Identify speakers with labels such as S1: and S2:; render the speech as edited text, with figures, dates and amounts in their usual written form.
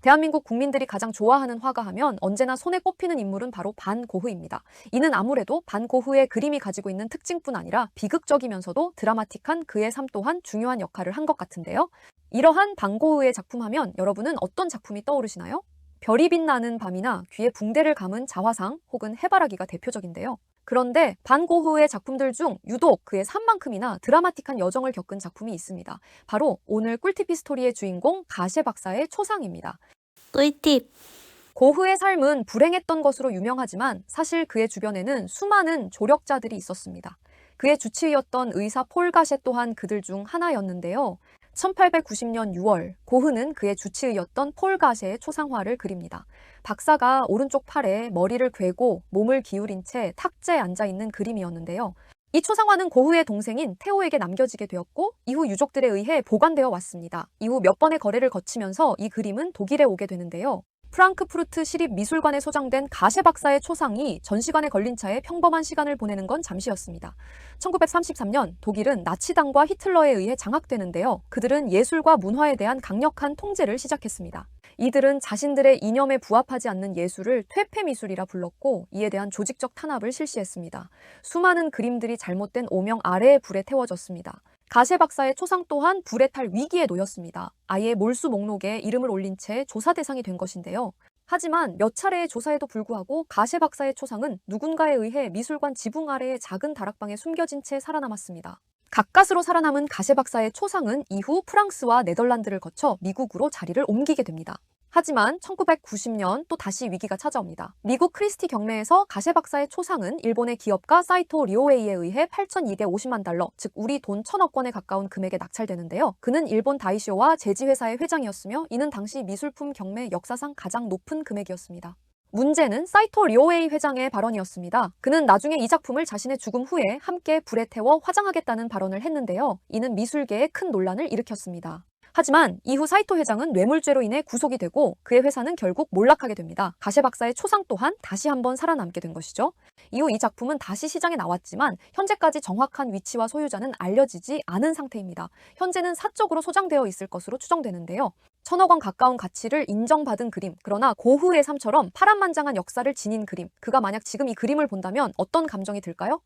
S1: 대한민국 국민들이 가장 좋아하는 화가 하면 언제나 손에 꼽히는 인물은 바로 반고흐입니다. 이는 아무래도 반고흐의 그림이 가지고 있는 특징뿐 아니라 비극적이면서도 드라마틱한 그의 삶 또한 중요한 역할을 한 것 같은데요. 이러한 반고흐의 작품 하면 여러분은 어떤 작품이 떠오르시나요? 별이 빛나는 밤이나 귀에 붕대를 감은 자화상 혹은 해바라기가 대표적인데요. 그런데 반고흐의 작품들 중 유독 그의 삶만큼이나 드라마틱한 여정을 겪은 작품이 있습니다. 바로 오늘 꿀팁 스토리의 주인공 가셰 박사의 초상입니다.
S2: 꿀팁.
S1: 고흐의 삶은 불행했던 것으로 유명하지만 사실 그의 주변에는 수많은 조력자들이 있었습니다. 그의 주치의였던 의사 폴 가셰 또한 그들 중 하나였는데요. 1890년 6월 고흐는 그의 주치의였던 폴 가셰의 초상화를 그립니다. 박사가 오른쪽 팔에 머리를 괴고 몸을 기울인 채 탁자에 앉아있는 그림이었는데요. 이 초상화는 고흐의 동생인 테오에게 남겨지게 되었고 이후 유족들에 의해 보관되어 왔습니다. 이후 몇 번의 거래를 거치면서 이 그림은 독일에 오게 되는데요. 프랑크푸르트 시립미술관에 소장된 가셰 박사의 초상이 전시관에 걸린 차에 평범한 시간을 보내는 건 잠시였습니다. 1933년 독일은 나치당과 히틀러에 의해 장악되는데요. 그들은 예술과 문화에 대한 강력한 통제를 시작했습니다. 이들은 자신들의 이념에 부합하지 않는 예술을 퇴폐미술이라 불렀고 이에 대한 조직적 탄압을 실시했습니다. 수많은 그림들이 잘못된 오명 아래의 불에 태워졌습니다. 가셰 박사의 초상 또한 불에 탈 위기에 놓였습니다. 아예 몰수 목록에 이름을 올린 채 조사 대상이 된 것인데요. 하지만 몇 차례의 조사에도 불구하고 가셰 박사의 초상은 누군가에 의해 미술관 지붕 아래의 작은 다락방에 숨겨진 채 살아남았습니다. 가까스로 살아남은 가셰 박사의 초상은 이후 프랑스와 네덜란드를 거쳐 미국으로 자리를 옮기게 됩니다. 하지만 1990년 또 다시 위기가 찾아옵니다. 미국 크리스티 경매에서 가셰 박사의 초상은 일본의 기업가 사이토 리오웨이에 의해 8,250만 달러, 즉 우리 돈 1,000억 원에 가까운 금액에 낙찰되는데요. 그는 일본 다이쇼와 제지회사의 회장이었으며 이는 당시 미술품 경매 역사상 가장 높은 금액이었습니다. 문제는 사이토 리오웨이 회장의 발언이었습니다. 그는 나중에 이 작품을 자신의 죽음 후에 함께 불에 태워 화장하겠다는 발언을 했는데요. 이는 미술계에 큰 논란을 일으켰습니다. 하지만 이후 사이토 회장은 뇌물죄로 인해 구속이 되고 그의 회사는 결국 몰락하게 됩니다. 가셰 박사의 초상 또한 다시 한번 살아남게 된 것이죠. 이후 이 작품은 다시 시장에 나왔지만 현재까지 정확한 위치와 소유자는 알려지지 않은 상태입니다. 현재는 사적으로 소장되어 있을 것으로 추정되는데요. 1,000억 원 가까운 가치를 인정받은 그림, 그러나 고흐의 삶처럼 파란만장한 역사를 지닌 그림, 그가 만약 지금 이 그림을 본다면 어떤 감정이 들까요?